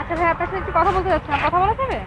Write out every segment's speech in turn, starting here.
আচ্ছা ভাই, আপনার সাথে একটু কথা বলতে যাচ্ছিলাম, কথা বলা যাবে?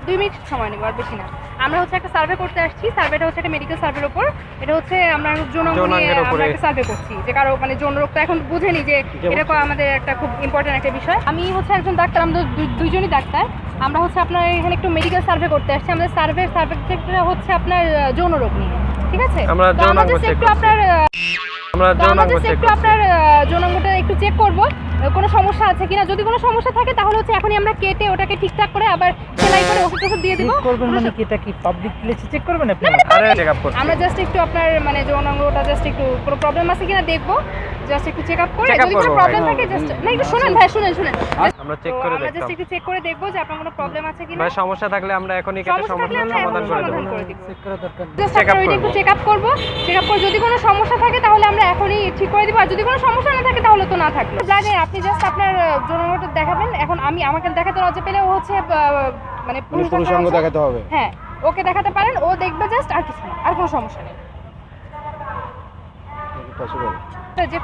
2 মিনিট সময় নেব, আর বেশি না। আমরা হচ্ছে একটা সার্ভে করতে আসছি। সার্ভেটা হচ্ছে একটা মেডিকেল সার্ভের উপর। এটা হচ্ছে আমরা যৌনাঙ্গ নিয়ে আমরা একটা সার্ভে করছি, যে কারো মানে যৌন রোগটা এখন বুঝেনি, যে এটা আমাদের একটা খুব ইম্পর্টেন্ট একটা বিষয়। আমি হচ্ছে একজন ডাক্তার, আমরা দুইজনই ডাক্তার। আমরা হচ্ছে আপনার এখানে একটু মেডিকেল সার্ভে করতে আসছি। আমাদের সার্ভেটা হচ্ছে আপনার যৌন রোগ নিয়ে, ঠিক আছে? আমরা একটু আপনার যৌনাঙ্গটা একটু চেক করবো কোনো সমস্যা আছে কিনা। যদি কোনো সমস্যা থাকে তাহলে হচ্ছে এখনই আমরা কেটে ওটাকে ঠিকঠাক করে আবার সেলাই করে ওষুধ দিয়ে দিব। চেক করবেন মানে কি, এটা কি পাবলিক প্লেসে চেক করবেন আপনি? আমরা জাস্ট একটু আপনার মানে যৌনাঙ্গটা জাস্ট একটু কোনো প্রবলেম আছে কিনা দেখবো, জাস্ট একটু চেক আপ করে। যদি কোনো প্রবলেম থাকে জাস্ট না, একটু শুনেন ভাই, শুনেন আমরা চেক করে দেখব। আমরা জাস্ট একটু চেক করে দেখবো যে আপনার কোনো প্রবলেম আছে কিনা। ভাই সমস্যা থাকলে আমরা এখনই কেটে সমাধান করে দেব। চেক করা দরকার। জাস্ট আমরা একটু চেক আপ করব। চেক আপ করে যদি কোনো সমস্যা থাকে তাহলে আমরা এখনই ঠিক করে দিব, আর যদি কোনো সমস্যা না থাকে তাহলে তো না থাকলো। ব্লাডে আপনি জাস্ট আপনার যৌনাঙ্গটা দেখাবেন। এখন আমাকে দেখাতে লজ্জা পেলে ও হচ্ছে মানে পুরুষাঙ্গ দেখাতে হবে। হ্যাঁ, ওকে দেখাতে পারেন, ও দেখবে জাস্ট, আর কিছু না, আর কোনো সমস্যা নেই। পসিবল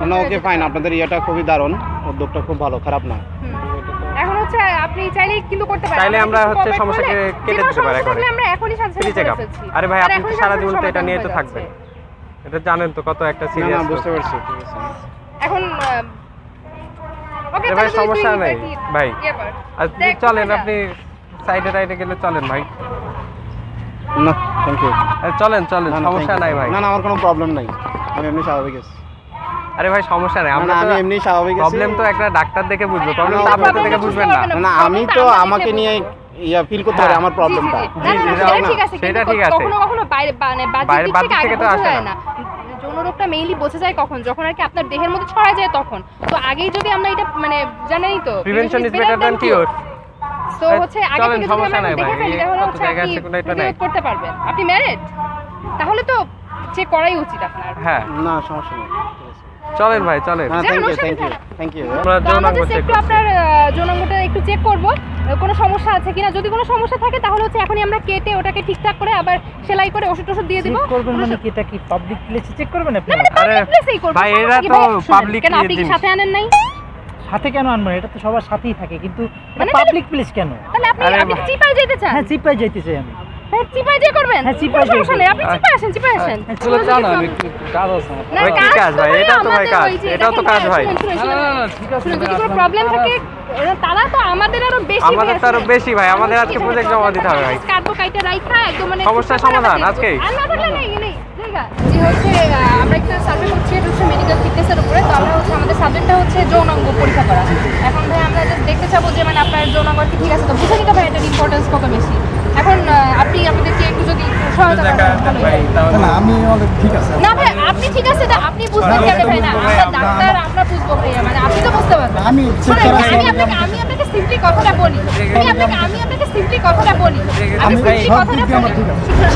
না? ওকে ফাইন, আপনাদের ইয়েটা খুবই দারুণ, উদ্যোগটা খুব ভালো, খারাপ না। এখন হচ্ছে আপনি চাইলেই কিন্তু করতে পারেন। চাইলে আমরা হচ্ছে সমস্যাকে কেটে দিতে পারি এখন। আমরা এখনই সাথে চেক আপ। আরে ভাই, আপনি সারা জীবন তো এটা নিয়ে তো থাকবেন, এটা জানেন তো কত একটা সিরিয়াস। না বুঝতে পারছি, ঠিক আছে। এখন ওকে ভাই সমস্যা নাই ভাই, আপনি চলেন, আপনি সাইডে গেলে চলেন ভাই। না থ্যাংক ইউ। চলেন, সমস্যা নাই ভাই। না আমার কোনো প্রবলেম নাই, আমি এমনি স্বাভাবিক আছি। আরে ভাই সমস্যা নাই, আমরা আমি এমনি স্বাভাবিক আছি। প্রবলেম তো একটা ডাক্তার দেখে বুঝবে, প্রবলেম তো আপনি দেখে বুঝবেন না। না আমি তো আমাকে নিয়ে ফিল করতে পারি আমার প্রবলেমটা। সেটা ঠিক আছে, কখনো বাইরে মানে বাহ্যিক থেকে তো আসে না। যৌন রোগটা মেইনলি বোঝা যায় কখন, যখন আর কি আপনার দেহের মধ্যে ছড়া যায় তখন। তো আগেই যদি আমরা এটা মানে জানেনই তো, প্রিভেনশন ইজ বেটার দ্যান কিউর। তো হচ্ছে আগে থেকে যদি আমরা দেখে ফেলি তাহলে হচ্ছে আপনি প্রতিরোধ করতে পারবেন। আপনি ম্যারিড, তাহলে তো চেক করাই উচিত আপনার। হ্যাঁ, না সমস্যা নেই, চলেন ভাই চলেন। Thank you. আমরা যৌনাঙ্গ চেক একটু আপনার যৌনাঙ্গটা একটু চেক করব কোনো সমস্যা আছে কিনা। যদি কোনো সমস্যা থাকে তাহলে হচ্ছে এখনই আমরা কেটে ওটাকে ঠিকঠাক করে আবার সেলাই করে ওষুধ দিয়ে দিব। চেক করবেন মানে কি, এটা কি পাবলিক প্লেসে চেক করবেন আপনি? আরে ভাই, এরা তো পাবলিক কেন আপনি কি সাথে আনেন নাই? সাথে কেন আনবেন? এটা তো সবার সাথেই থাকে, কিন্তু এটা পাবলিক প্লেস কেন? তাহলে আপনি চিপায় যেতে চান? হ্যাঁ, চিপায় যাইতে চাই আমি। হ্যাঁ, চিপায় যে করবেন? হ্যাঁ, চিপায় যাই করবেন। আপনি চিপায় আসেন। চলো চাও না, আমি একটু কাজ আছে আমার। ভাই কি কাজ ভাই? এটা তো ভাই কাজ, এটাও তো কাজ ভাই। না ঠিক আছে, যদি কোনো প্রবলেম থাকে তারা তো আমাদের আরো বেশি, আমাদের তো আরো বেশি ভাই। আমাদের আজকে প্রজেক্ট জমা দিতে হবে ভাই। কাটবো কাইটা রাইখা একদম মানে সমস্যার সমাধান আজকেই। আর না থাকলে নেই জায়গা। যে হচ্ছে আমরা একটা সার্ভে করছি, এটা হচ্ছে মেডিকেল ফিটনেসের উপরে। তো আমরা হচ্ছে আমাদের সাবজেক্টটা হচ্ছে যৌনাঙ্গ পরীক্ষা করা। এখন ভাই আমরা জাস্ট দেখতে চাবো যে মানে আপনার যৌনাঙ্গ কি ঠিক আছে তো, বুঝে নিতে ভাই এটার ইম্পর্টেন্স কত বেশি। এখন আপনি আমাদেরকে একটু যদি সহায়তা করেন ভাই। না আমি অনেক ঠিক আছে। না ভাই, আপনি ঠিক আছে, আপনি বুঝবেন কেন ভাই? না আমরা ডাক্তার, আমরা বুঝবো ভাই, মানে আপনি তো বুঝতে পারবেন। আমি আপনাকে সিম্পলি কথাটা বলি। আমি আপনাকে সিম্পলি কথাটা বলি।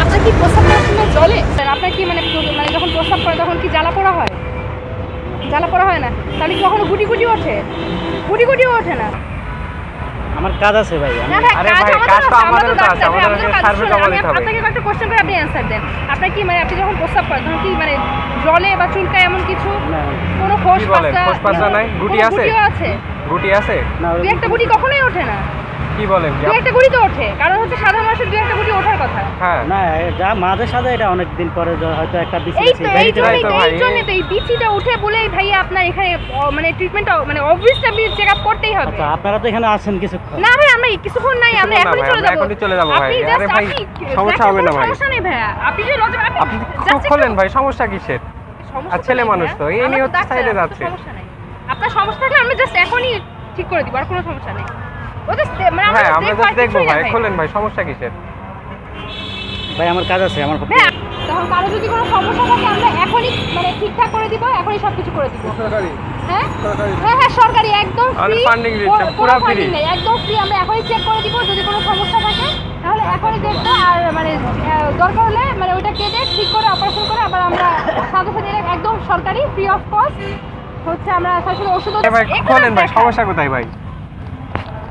আপনার কি প্রস্রাব করার সময় জলে আপনার কি মানে যখন প্রস্রাব করে তখন কি জ্বালা পোড়া হয়? জ্বালা পোড়া হয় না? তাহলে কি কখনো গুটি ওঠে? গুটিও ওঠে না। আমার কাজ আছে ভাই। আরে ভাই, কাজ তো আমাদেরও তো আছে, আমাদের সার্ভে জমা দিতে হবে। আপনাকে একটা কোশ্চেন করে আপনি অ্যানসার দেন। আপনার কি মানে আপনি যখন প্রস্রাব করেন তখন কি মানে জলে বা চুলকায় এমন কিছু? কোনো খোসপাতা নাই? গুটি আছে? গুটি আছে? দুই একটা গুটি কখনোই ওঠে না। কি বলেন? দুই একটা গুটি তো ওঠে, কারণ হচ্ছে সাধারণ মানুষের দুই একটা গুটি ওঠার কথা। হ্যাঁ না, যা মাঝে সাথে এটা অনেক দিন পরে হয়তো একটা বিচি এই জন্যই তো এই বিচিটা উঠে বলেই ভাইয়া আপনার এখানে মানে ট্রিটমেন্ট মানে অবভিয়াসলি আপনি চেক আপ করতেই হবে। আচ্ছা, আপনারা তো এখানে আছেন কিছুক্ষণ। না ভাই, আমরা কিছুক্ষণ নাই, আমরা এখনই চলে যাব ভাই। আরে ভাই সমস্যা হবে না ভাই। সমস্যা নেই ভাইয়া, আপনি যে লজ্জা আপনি খোলেন ভাই, সমস্যা কিসের? আর ছেলে মানুষ তো এই নিয়ে হচ্ছে সাইডে যাচ্ছে। সমস্যা নেই, আপনার সমস্যা থাকলে আমরা জাস্ট এখনই ঠিক করে দিব, আর কোনো সমস্যা নেই। হ্যাঁ, আমরা জাস্ট দেখবো ভাই। খোলেন ভাই, সমস্যা কিসের? ভাই আমার কাজ আছে, আমার তখন কারো যদি কোনো সমস্যা থাকে আমরা এখনই মানে ঠিকঠাক করে দিব, এখনই সবকিছু করে দিব। সরকারি হ্যাঁ সরকারি, একদম ফ্রি, ফান্ডিং দিচ্ছে, পুরো ফ্রি, একদম ফ্রি। আমরা এখনই চেক করে দিব, যদি কোনো সমস্যা থাকে তাহলে এখনই দেখবো। আর মানে দরকার হলে মানে ওইটা কেটে ঠিক করে অপারেশন করে আবার আমরা সাথে একদম সরকারি ফ্রি অফ কস্ট হচ্ছে আমরা সাথে ওষুধ। ভাই খোলেন ভাই, সমস্যা কোথায় ভাই?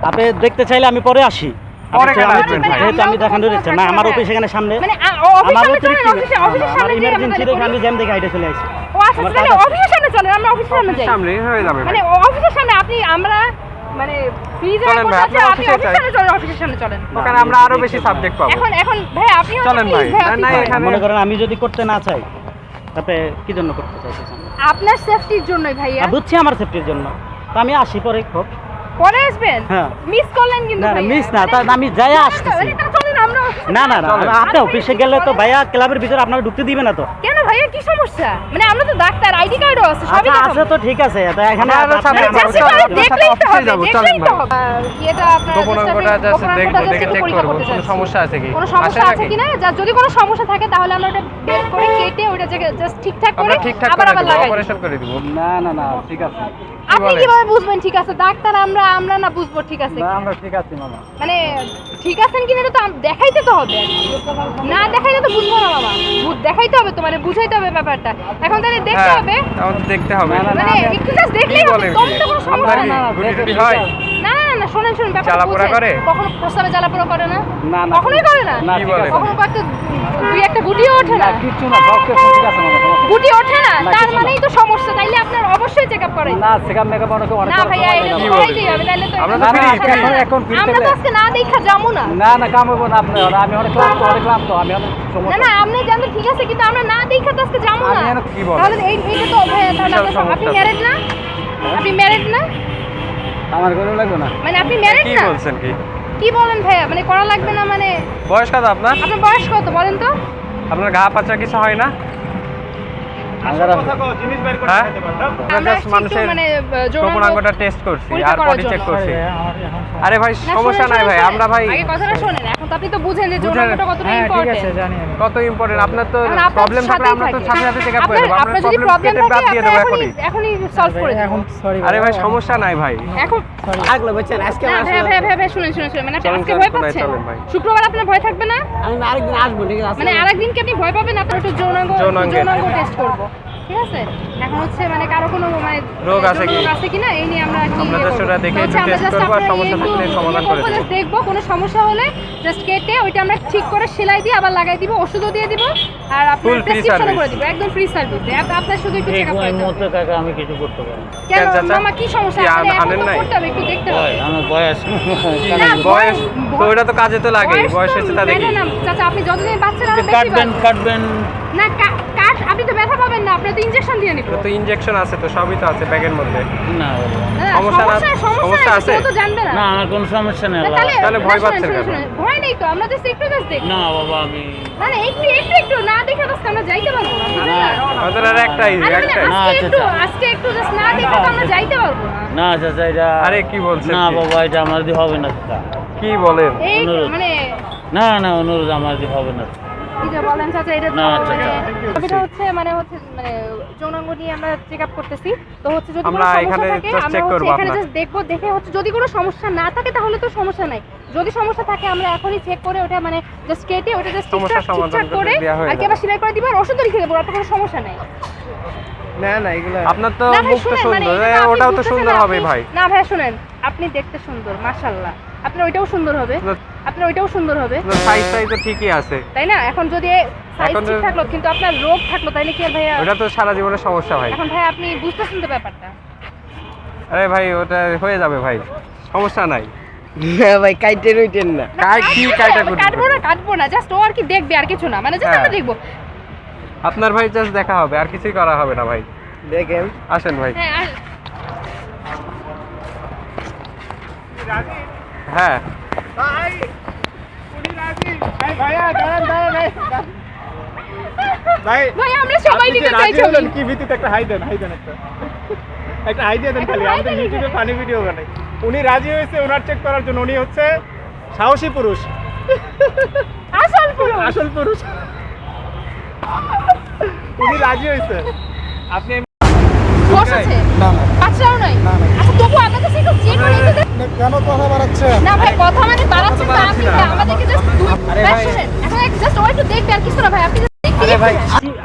আপনি দেখতে চাইলে আমি পরে আসি। পরে কেন আসবেন ভাই? যেহেতু আমি দেখানো দিচ্ছি না, আমার অফিস এখানে সামনে, মানে আমার অফিসের সামনে যে ইমার্জেন্সি দেখে আমি জ্যাম দেখে হাইটে চলে আসি। ও আচ্ছা, তাহলে অফিসের সামনে চলেন, আমরা অফিসের সামনে যাই। সামনে হয়ে যাবে মানে ভাই। অফিসের সামনে আপনি আমরা মানে ফ্রিজে চলেন ভাই, আপনি আপনার অফিসে অফিসের সামনে চলেন, অফিসের সামনে চলেন। ওখানে আমরা আরো বেশি সাবজেক্ট পাবো। এখন ভাই আপনি চলেন ভাই। না, এখানে মনে করেন আমি যদি করতে না চাই তাতে কি জন্য করতে চাইছেন? আপনার সেফটির জন্যই ভাইয়া। বুঝছি আমার সেফটির জন্য, তো আমি আসি পরে হোক। পরে আসবেন? হ্যাঁ। মিস করলেন কিন্তু না না ভাইয়া। মিস না, তা আমি যাই আসতেছি। মানে চলেন আমরা অফিসে না না না, চলেন। আপনি অফিসে গেলে তো ভাইয়া ক্লাবের ভিতরে আপনারা ঢুকতে দিবে না তো? কেন ভাইয়া কি সমস্যা? মানে আমরা তো ডাক্তার, আইডি কার্ডও আছে, সবই আচ্ছা দেখাবো। আছে তো ঠিক আছে, তো এখানে আমরা আপনি- সামনে আমার- যাচ্ছি চলেন, করে আমরা দেখলেই তো অফিসে হবে, যাবো, দেখলেই চলেন তো ভাই। হবে। ইয়েটা আপনার গোপন অঙ্কটা just দেখবো, দেখে check করবো, কোনো কোনো সমস্যা আছে কি? কোনো সমস্যা আছে আছে নাকি? কিনা, যদি কোনো সমস্যা থাকে তাহলে আমরা ওটা বের করে কেটে ওটা জাস্ট ঠিকঠাক করে আমরা ঠিকঠাক আবার করে আবার দেবো, লাগাই দিই। অপারেশন করে দিব। না না না ঠিক আছে, আপনি বলেন? কিভাবে বুঝবেন ঠিক আছে? ডাক্তার আমরা না বুঝবো ঠিক আছে। না আমরা ঠিক আছি মামা। মানে ঠিক আছেন কিনা এটা তো দেখাইতে তো হবে, না দেখাইলে তো বুঝবো না বাবা। দেখাইতে হবে তো, মানে বুঝাইতে হবে ব্যাপারটা। এখন তাহলে দেখতে হ্যাঁ, হবে, তাহলে তো দেখতে হবে। না, না, মানে একটু জাস্ট দেখলেই কি হবে, বলেন তখন কি? তো কোনো সমস্যা আপনার কি না। গুটি টুটি হয়? না না না, শোনেন ব্যাপারটা জ্বালাপোড়া বুঝেন। করে? কখনো প্রস্তাবে জ্বালাপোড়া করে না? না না কখনোই করে না? না কি ঠিক বলে? আছে। কখনো কয়েকটা দুই একটা গুটিও ওঠে না না? কিচ্ছু না, সব কিছু ঠিক আছে মামা, সমস্যা নেই। গুটি ওঠে না? না, তার কিছু না। মানেই তো সমস্যা। তাইলে আপনার অবশ্যই চেক আপ করেন। না সেখান মেকআপ অনেক অনেক না ভাইয়া, এটা কি তো বলেন? করাইতেই হবে, তাইলে তো আমরা তো না, free, না, free। এখন free আমরা তো থাকলে- আজকে না দেখা যাবো না। না না কাম হইব না আপনার, আমি অনেক ক্লান্ত আমি অনেক না সমস্যা। না, আপনি জানেন ঠিক আছে, কিন্তু আমরা না দেখা তো আজকে যাবো না। আমি এখন কি বলেন? তাহলে এইটা তো ভাইয়া, তাহলে বিশাল আপনি সমস্যা। ম্যারেড না? আপনি ম্যারেড না? আমার কোনো লাগবে না। মানে আপনি ম্যারেড কি না? বলছেন কি? কি বলেন ভাইয়া? মানে করা লাগবে না মানে? বয়স কত আপনার? আপনার বয়স কত বলেন তো? আপনার গা পাচা কিছু হয় না? আঙ্গারা হ্যাঁ? আমরা জাস্ট একটু মানুষের মানে গোপন অঙ্গটা টেস্ট করছি পরীক্ষা আর করার বডি চেক জন্য। করছি। আরে ভাই না, সমস্যা শুনেন, নাই শুনেন, ভাই, শুনেন। আমরা ভাই আগে কথাটা শোনেন, এখন তো আপনি তো বুঝেন যে বুঝেন। যৌনাঙ্গটা কতটা হ্যাঁ ঠিক ইম্পর্টেন্ট। আছে জানি আমি। কত ইম্পর্টেন্ট। আপনার তো এখন আপনার প্রবলেম থাকলে সাথেই আমরা তো থাকে। সাথে সাথে চেক আপ করে দেবো। আপনার যদি প্রবলেম প্রবলেম কেটে বাদ থাকে দিয়ে আপনি দেবো এখনই সলভ করে দেবো। এখন সরি আরে ভাই সমস্যা নাই ভাই। এখন আগলে বলছেন আজকে না ভাই শুনেন মানে আপনি চলেন, আজকে চলেন, ভয় চলেন, পাচ্ছেন? চলেন ভাই। শুক্রবার আপনার ভয় থাকবে না? আমি আরেকদিন আসবো ঠিক আছে মানে আরেকদিন কি আপনি ভয় পাবেন? আপনার একটু যৌনাঙ্গের। যৌনাঙ্গ টেস্ট করব, ঠিক আছে? এখন হচ্ছে মানে কারো কোনো মানে রোগ আছে কি? যৌনাঙ্গ আছে কিনা এই নিয়ে আমরা কি আমরা just ওটা দেখে একটু test করবো আর সমস্যা থাকলে সমাধান করে দেবো। দেখবো কোনো সমস্যা হলে জাস্ট কেটে ওইটা আমরা ঠিক করে সেলাই দিয়ে আবার লাগাই দিব, ওষুধও দিয়ে দিব, আর আপনার Full free প্রেসক্রিপশনও service। করে দিব, একদম ফ্রি সার্ভিস। আপনার শুধু একটু চেক আপ করতে হবে। কাকা আমি কিছু করতে পারি না। কেন কেন চাচা? মামা কি সমস্যা? কি আমাদের এখন আনেন তো নাই? করতে হবে, একটু দেখতে হবে। আমার বয়স না, বয়স তো ওটা তো কাজে তো লাগে, বয়স তো হয়েছে তা দেখি। না, চাচা আপনি যতদিন বাচ্চারা আরো বেশি কাটবেন বাড়বে। কাটবেন না কাট, আপনি তো ব্যথা পাবেন না, আপনি তো ইনজেকশন দিয়ে নিবেন। ওটা তো ইনজেকশন আছে তো, সবই তো আছে ব্যাগের মধ্যে। না বাবা। সমস্যা সমস্যা আছে? কেউ তো জানবে না। না আমার কোনো সমস্যা নেই না, তাহলে ভয় না, পাচ্ছেন শুনেন, কেন? শুনেন, ভয় নেই তো, আমরা জাস্ট একটু দেখব। না বাবা আমি না একটু না দেখে তো আমরা যাইতে পারবো না, বুঝলেন না? আমাদের আর একটাই আরে মানে একটাই। না, আজকে একটু জাস্ট না দেখে তো আমরা যাইতে পারবো না। না চাচা এটা আরে কি বলছেন না কি? বাবা এটা আমার দিয়ে হবে না চাচা। কি বলেন? এই অনুরোধ। মানে না না অনুরোধ আমার দিয়ে হবে না। কি যে বলেন চাচা, এটা না, তো মানে চাচা। এটা হচ্ছে মানে যৌনাঙ্গ নিয়ে আমরা চেক আপ করতেছি, তো হচ্ছে যদি কোনো আমরা সমস্যা এখানে থাকে just আমরা check হচ্ছে করবো এখানে আপনার। জাস্ট দেখবো, দেখে হচ্ছে যদি কোনো সমস্যা না থাকে তাহলে তো সমস্যা নাই, যদি সমস্যা থাকে আমরা এখনই চেক করে ওটা মানে জাস্ট কেটে ওটা জাস্ট সমস্যার সমাধান ঠিকঠাক করে করে দেয়া হয়ে আর কি যাবে। আবার সেলাই করে দিব আর ওষুধও লিখে দেবো, আপনার কোনো সমস্যা নাই। না না এগুলো আপনার তো না ভাই, মুখ তো শুনেন, মানে সুন্দর, এটা তো আপনি ওটাও তো বুঝতেছেন সুন্দর না, হবে আপনি- ভাই। না ভাই শুনেন, আপনি দেখতে সুন্দর মাশাআল্লাহ, আপনার ওইটাও সুন্দর হবে, আপনার ওইটাও সুন্দর হবে, সাইজ তো ঠিকই আছে। তাই না? এখন যদি সাইজ এখন ঠিক যদি- থাকলো কিন্তু আপনার রোগ থাকলো তাইলে কি আর ভাইয়া? ওটা তো সারা জীবনের সমস্যা ভাই। এখন ভাই আপনি বুঝতেছেন তো ব্যাপারটা? আরে ভাই ওটা হয়ে যাবে ভাই, সমস্যা নাই। না ভাই কাইটে রইতেন না কি কাইটা করতে কাটবো না জাস্ট ও আর কি দেখবে, আর কিছু না, মানে জাস্ট হ্যাঁ। আমরা দেখবো। আপনার ভাই জাস্ট দেখা হবে, আর কিছুই করা হবে না ভাই। দেখেন আসেন ভাই। হ্যাঁ হ্যাঁ ভাই ভাই আমরা সবাই নিতে চাই ছবি। কি ভিত্তিতে একটা হাই দেন একটা হাই দিয়ে দেন খালি, একটা hi আমাদের দেন ইউটিউবে এখানে। ফানি ভিডিও বানাই। উনি রাজি হয়েছে ওনার চেক করার জন্য, উনি হচ্ছে সাহসী পুরুষ, আসল পুরো আসল পুরুষ। উনি রাজি হয়েছে। আপনি বস আছে বাচ্চাও নাই, আচ্ছা তবু আপনার কাছে একটু চেক করে নিতে দেন। কেন কথা বাড়াচ্ছেন? না ভাই কথা মানে বাড়াচ্ছেন তো আপনি, বাড়াচ্ছি না। আমাদেরকে জাস্ট আরে ভাই ভাই। শুনেন, এখন জাস্ট ও একটু দেখবে আর কিছু না ভাই, আপনি just দেখতে আরে ভাই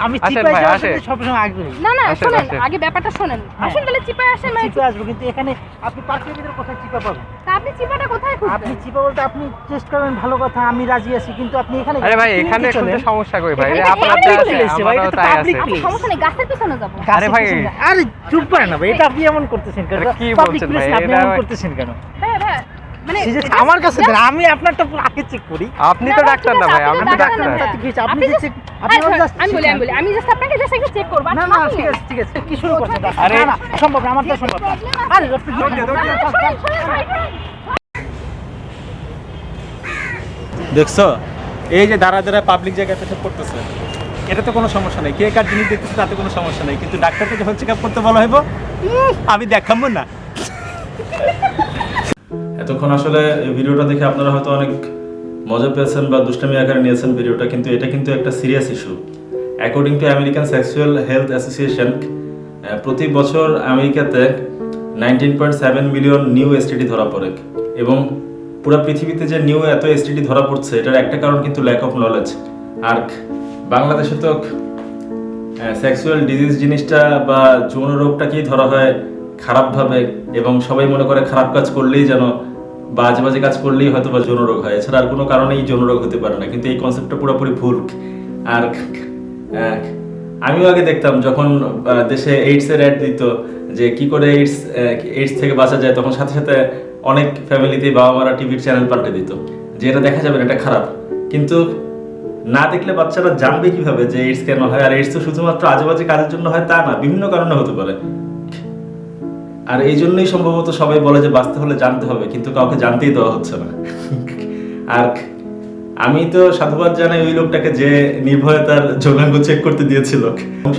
আমি আসেন চিপায় ভাই, যাওয়ার আসেন। জন্য সবসময় আগ্রহী। না না আসেন, শোনেন আসেন। আগে ব্যাপারটা শোনেন হ্যাঁ। আসেন তাহলে চিপায় আসেন মানে চিপে আসবো, কিন্তু এখানে আপনি পার্কের ভিতরে কোথায় চিপা পাবেন? তা আপনি চিপাটা কোথায় আপনি খুঁজবেন চিপা বলতে আপনি চেষ্টা করবেন, ভালো কথা, আমি রাজি আছি, কিন্তু আপনি এখানে আরে ভাই clinic এখানে এ চলেন। শুনতে সমস্যা কই ভাই? এটা আপনার public যা আছে place ভাই, আমারও এটা তো তাই public আছে। place। সমস্যা নেই গাছের পিছনে যাবো গাছের আরে ভাই। পিছনে- আরে চুপ করেন না ভাই, এটা আপনি এমন করতেছেন কেন? আরে কি Public বলছেন place ভাই? না, আপনি এটা এমন ভাই- করতেছেন কেন? হ্যাঁ হ্যাঁ মানে সেই যে এটা- আমার কাছে দেন, আমি আপনারটা পুরো আগে চেক করি। আপনি না, তো না, ডাক্তার ঠিক না আছে, ভাই, আপনি আমি তো তো ডাক্তার ডাক্তার। না। আচ্ছা, ঠিক আছে, আপনি আপনি যে just- check- আপনি আরে, just আমি বলি শিখান। আমি জাস্ট আপনাকে জাস্ট একটু চেক করব না না ঠিক আছে ঠিক আছে, কি শুরু করছেন? আরে- না না সম্ভব না, আমার তো সম্ভব না। আরে আপনি দেখছো এই যে দাঁড়া দাঁড়া পাবলিক জায়গায় পেশাব করতেছে, এটা তো কোনো সমস্যা নেই, কে কার জিনিস দেখতেছে তাতে কোনো সমস্যা নেই, কিন্তু ডাক্তারকে যখন চেক আপ করতে বলা হইব আমি দেখাবো না। এতক্ষণ আসলে এই ভিডিওটা দেখে আপনারা হয়তো অনেক মজা পেয়েছেন বা দুষ্টামি আকারে নিয়েছেন ভিডিওটা, কিন্তু এটা কিন্তু একটা serious issue. According to American sexual health association, প্রতি বছর আমেরিকাতে 19.7 মিলিয়ন নিউ এসটিডি ধরা পড়ে, এবং পুরো পৃথিবীতে যে নিউ এত এসটিডি ধরা পড়ছে এটার একটা কারণ কিন্তু ল্যাক অফ নলেজ। আর বাংলাদেশে তো সেক্সুয়াল ডিজিজ জিনিসটা বা যৌন রোগটাকেই ধরা হয় খারাপভাবে, এবং সবাই মনে করে খারাপ কাজ করলেই যেন বা আজে বাজে কাজ করলেই হয়তো বা যৌন রোগ হয়, এছাড়া আর কোনো কারণেই যৌন রোগ হতে পারে না, কিন্তু এই কনসেপ্টটা পুরোপুরি ভুল। আর আমিও আগে দেখতাম যখন দেশে এইডসের অ্যাড দিত যে কি করে এইডস থেকে বাঁচা যায়, তখন সাথে সাথে অনেক ফ্যামিলিতেই বাবা মারা টিভির চ্যানেল পাল্টে দিত যে এটা দেখা যাবে না, এটা খারাপ। কিন্তু না দেখলে বাচ্চারা জানবে কিভাবে যে এইডস কেন হয়? আর এইডস তো শুধুমাত্র আজেবাজে কাজের জন্য হয় তা না, বিভিন্ন কারণে হতে পারে। আর এই জন্যই সম্ভবত সবাই বলে যে বাঁচতে হলে জানতে হবে, কিন্তু কাউকে জানতেই দেওয়া হচ্ছে না। আর আমি তো সাধুবাদ জানাই ওই লোকটাকে যে নির্ভয়তার যৌনাঙ্গ চেক করতে দিয়েছিল।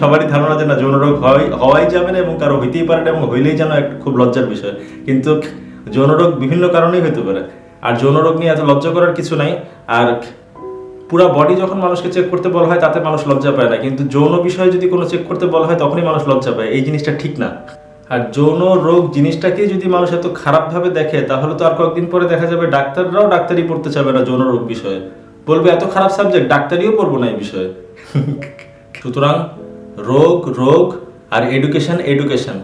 সবারই ধারণা যে না যৌন রোগ হওয়াই যাবে না এবং কারো হইতেই পারে না, এবং হইলেই যেন একটা খুব লজ্জার বিষয়, কিন্তু যৌন রোগ বিভিন্ন কারণেই হতে পারে। আর যৌন রোগ নিয়ে এত লজ্জা করার কিছু নাই। আর পুরা বডি যখন মানুষকে চেক করতে বলা হয় তাতে মানুষ লজ্জা পায় না, কিন্তু যৌন বিষয়ে যদি কোনো চেক করতে বলা হয় তখনই মানুষ লজ্জা পায়, এই জিনিসটা ঠিক না। আর যৌন রোগ জিনিসটাকে যদি মানুষ এত খারাপভাবে দেখে তাহলে তো আর কয়েকদিন পরে দেখা যাবে ডাক্তাররাও ডাক্তারি পড়তে চাবে না যৌন রোগ বিষয়ে, বলবে এত খারাপ সাবজেক্ট, ডাক্তারিও পড়বো না এই বিষয়ে। সুতরাং রোগ রোগ আর এডুকেশন এডুকেশন।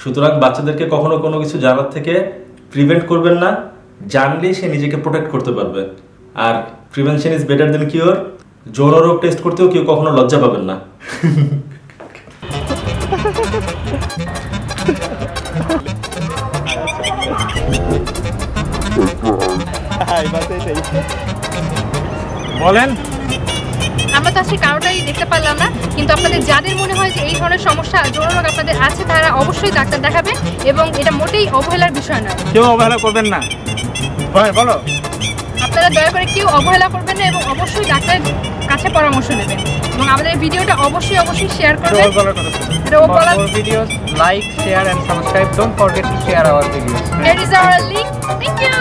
সুতরাং বাচ্চাদেরকে কখনো কোনো কিছু জানার থেকে প্রিভেন্ট করবেন না, জানলেই সে নিজেকে প্রোটেক্ট করতে পারবে। আর prevention is better than cure. যৌন রোগ টেস্ট করতেও কেউ কখনো লজ্জা পাবেন না। বলেন। আমরা তো আজকে কারোটাই দেখতে পারলাম না, কিন্তু আপনাদের যাদের মনে হয় যে এই ধরনের সমস্যা যৌন রোগ আপনাদের আছে তারা অবশ্যই ডাক্তার দেখাবে, এবং এটা মোটেই অবহেলার বিষয় নয়। কেউ অবহেলা করবেন না। বলো। আপনারা দয়া করে কেউ অবহেলা করবেন না এবং অবশ্যই ডাক্তারের কাছে পরামর্শ নেবেন, এবং আমাদের ভিডিওটা অবশ্যই শেয়ার করবেন। রোগ For বলার more videos, like, share and subscribe. Don't forget to share our videos. Here is our link. Thank you.